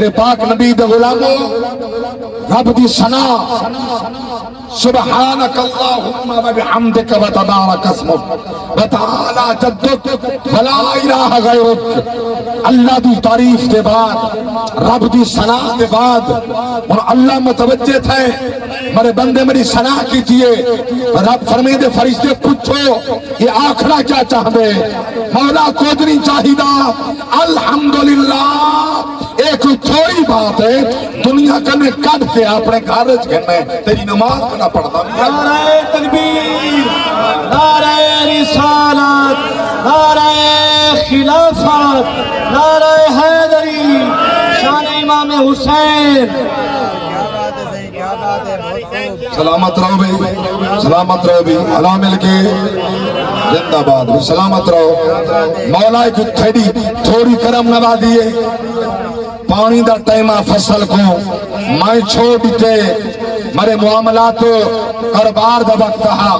میرے پاک نبی دے غلاموں رب دی ثنا سبحانک اللہم و بحمدک و تبارک اسمک و تعالی جدک و لا الہ غیرک. اللہ دی تعریف دے بعد رب دی ثنا دے بعد اور اللہ متوجہ تھے میرے بندے میری ثنا کیجئے. رب فرمائے دے فرشتے پوچھو یہ آخرا کیا چاہتے مولا کچھ نہیں چاہیدہ الحمدللہ. ایک تھوڑی بات ہے دنیا کرنے کٹ کے اپنے کارج کرنے تیری نماز پڑھنا پڑتا. نعرہ تکبیر، نعرہ رسالت، نعرہ خلافت، نعرہ حیدری، شان امام حسین. سلامت رہو بھی، سلامت رہو بھی، اللہ مل کے زندہ باد بھی، سلامت رہو. مولا کو تھوڑی کرم نوازیے. پانی دا ٹائمہ فصل کو میں چھوڑ دیتے میرے معاملات کاروبار دا وقت ہا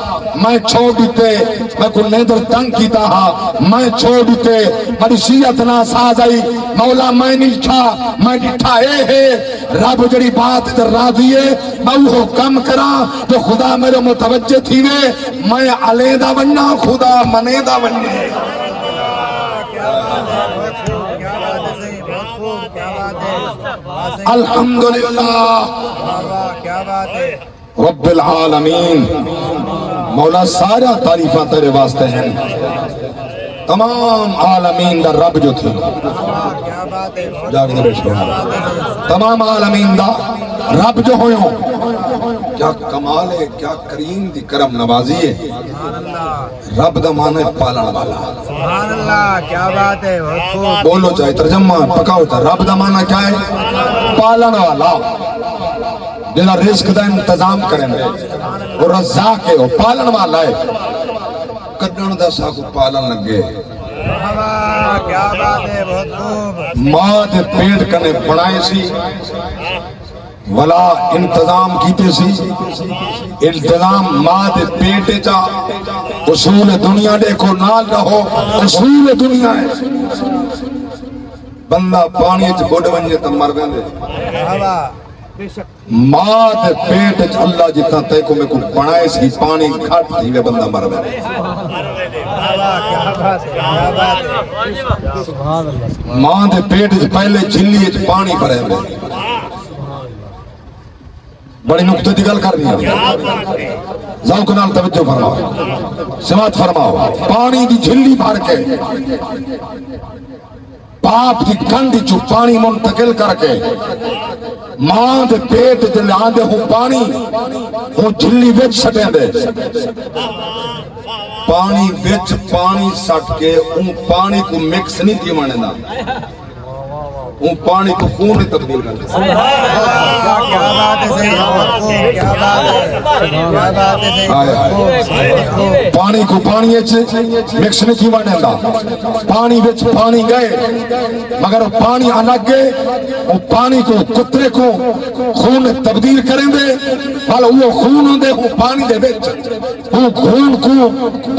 میں چھوڑ دیتے میں کو نیدر تنگ کیتا ہا میں چھوڑ دیتے میری شیعت نہ ساز آئی مولا میں نہیں چھا میں ڈٹھا ہے رب جڑی بات در راضی ہے میں وہ کم کرا تو خدا میرے متوجہ تھی میں علیدہ بننا خدا منیدہ بننے. الحمدللہ رب العالمین. مولا سارا تعریفہ تیرے واسطے ہیں. تمام عالمین دا رب جو تھی تمام عالمین دا رب جو ہوئے کیا کمال ہے کیا کریم دی کرم نوازی ہے. رب دا معنی پالن والا. سبحان اللہ کیا بات ہے. بولو چاہے ترجمہ پکاؤ چاہے رب دا معنی کیا ہے پالن والا جنہا رزق دا انتظام کریں گے اور رزاق ہے وہ پالن والا ہے. کڈن دا ساکو پالن لگے کیا بات ہے. بہت خوب. ماں دے پیٹ کنے بڑھائے سی ولا انتظام کیتے سی. انتظام ماں دے پیٹ جا اصول دنیا دیکھو نال رہو اصول دنیا ہے. بندہ پانی چ گڈ ونجے تے مر ویندے. ماں دے پیٹ چ اللہ جتنا تے کو میں کو بنائے سی پانی گھٹ تھی وے بندہ مر ویندے. ماں دے پیٹ چ پہلے جھلی چ پانی بھرے ہوئے. بڑی نقطے دی گل کر دیا ذوق نال توجہ فرماؤ سماعت فرماؤ. پانی دی جھلی بھر کے باپ دی گنڈی چو پانی منتقل کر کے ماں دے پیٹ دے لاندے ہوں پانی ہوں جھلی وچ سٹیں دے. پانی وچ پانی سٹ کے ان پانی کو مکس نہیں تھی مانے دا ان پانی کو خون میں تبدیل کر دے. پانی کو پانی مکس نہیں تھی مانے دا پانی وچ پانی گئے مگر پانی الگ گئے وہ پانی کو کترے کو خون میں تبدیل کریں دے بھالا وہ خون ہوں دے وہ پانی دے وچ وہ خون کو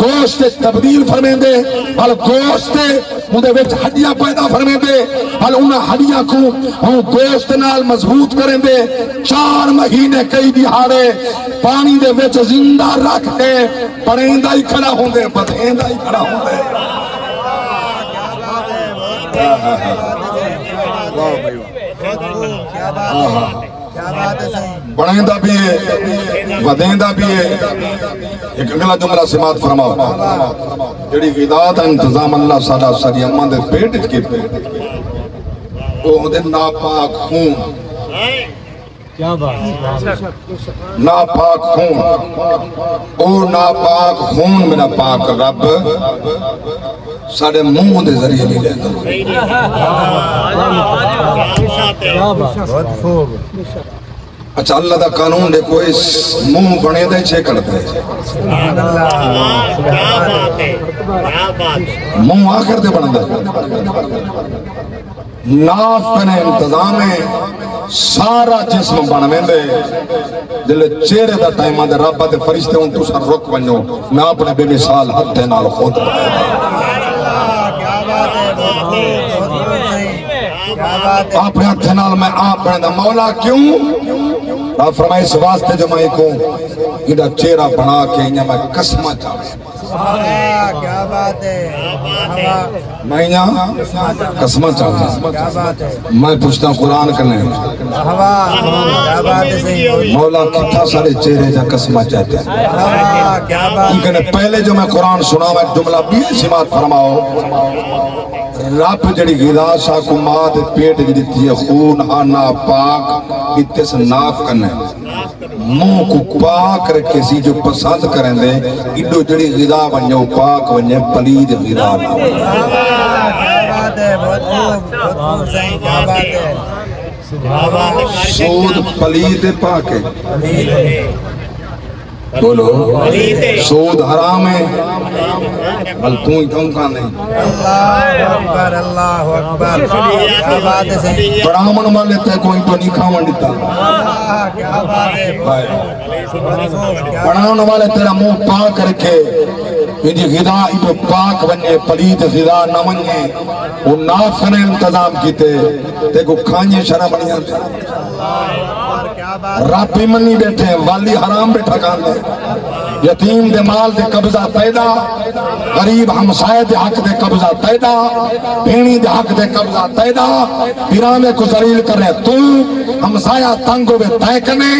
گوشت تبدیل فرمیں دے بھالا گوشت ان دے وچ ہڈیاں پیدا فرمیں دے بھالا انہاں ہڈیاں کو ہوں گوشت نال مضبوط کریں دے. 4 مہینے کئی دہاڑے پانی دے وچ زندہ رکھ کے پڑھیندہ ہی کھڑا ہوں دے بدھیندہ ہی کھڑا ہوں دے. بڑھیندہ بھی ہے بدھیندہ بھی ہے. ایک اگلا جملہ سماعت فرماؤ جڑی غذا دا انتظام اللہ ساڈا ساری اماں دے پیٹ وچ کیتے وہ دے ناپاک خون. کیا بات. ناپاک خون او ناپاک خون میرا پاک رب ساڑھے منہ دے ذریعے نہیں لیتا. بہت خوب. اچھا اللہ دا قانون دیکھو اس منہ بنے دے چھے کرتے منہ آخر دے بنے دے ناف کنے انتظام ہے سارا جسم بنویں دے جلے چہرے دا ٹائمہ دے رب دے فرشتے ہوں تو سر رک بنو میں اپنے بے مثال ہتھے نال خود بنے اپنے ہاتھ نال میں آپ بندا مولا کیوں آپ فرمائے اس واسطے جو میں کو ایڈا چہرہ بنا کے انہاں میں قسمہ چاہے کیا بات ہے میں انہاں قسمہ چاہے میں پوچھتا ہوں قرآن کرنے کیا بات ہے صحیح مولا کتھا سارے چہرے جا قسمہ چاہتے ہیں کیا بات لیکن پہلے جو میں قرآن سنا میں جملہ بھی سمات فرماؤ رب جڑی غذا شاکو ماد پیٹ جڑی ہے خون آنا پاک اتنے سے ناف کرنے منہ کو پاک رکھے سی جو پسند کریں دے ایڈو جڑی غذا بنجو پاک بنجے پلید غذا نہ کیا بات ہے بہت خوب صحیح کیا بات ہے سود پلید پاک ہے بولو سود حرام ہے بل تو ہی کم کا نہیں اللہ اکبر کیا بات ہے صحیح برامن والے تے کوئی تو نہیں کھاون دیتا کیا بات ہے برامن والے تیرا منہ پاک رکھے یہ غذا ایڈو پاک بننے پلید غذا نہ بننے وہ نافن انتظام کیتے تے کو کھانے شرم نہیں آتے رب بھی منی بیٹھے ہیں والی حرام بیٹھا کان لے یتیم دے مال دے قبضہ پیدا غریب ہمسائے دے حق دے قبضہ پیدا بھینی دے حق دے قبضہ پیدا پیرامے کو ذلیل کرے تو ہمسایہ تنگو بے تے کنے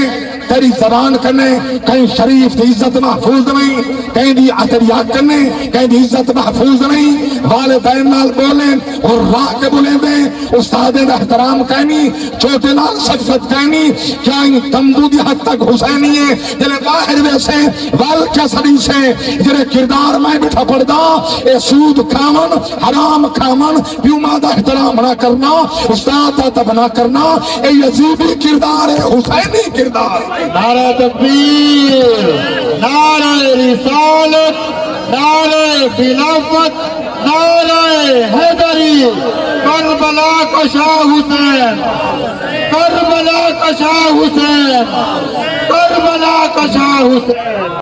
تیری زبان کرنے کہیں شریف دی عزت محفوظ نہیں کہیں دی عطریات کرنے کہیں دی عزت محفوظ نہیں والدین نال بولیں اور راہ کے بولیں دیں استاد احترام کہنی چھوٹے نال شفقت کہنی کیا ان تمبو دی حد تک حسینی ہے جلے باہر ویسے وال کیا سری سے جلے کردار میں بٹھا پڑدا اے سود کھامن حرام کھامن پیو مادہ احترام نہ کرنا استاد تب نہ کرنا اے یزیدی کردار ہے حسینی کردار نعرہ تکبیر نعرہ رسالت نعرہ خلافت نعرہ حیدری کربلا کا شاہ حسین کربلا کا شاہ حسین کربلا کا شاہ حسین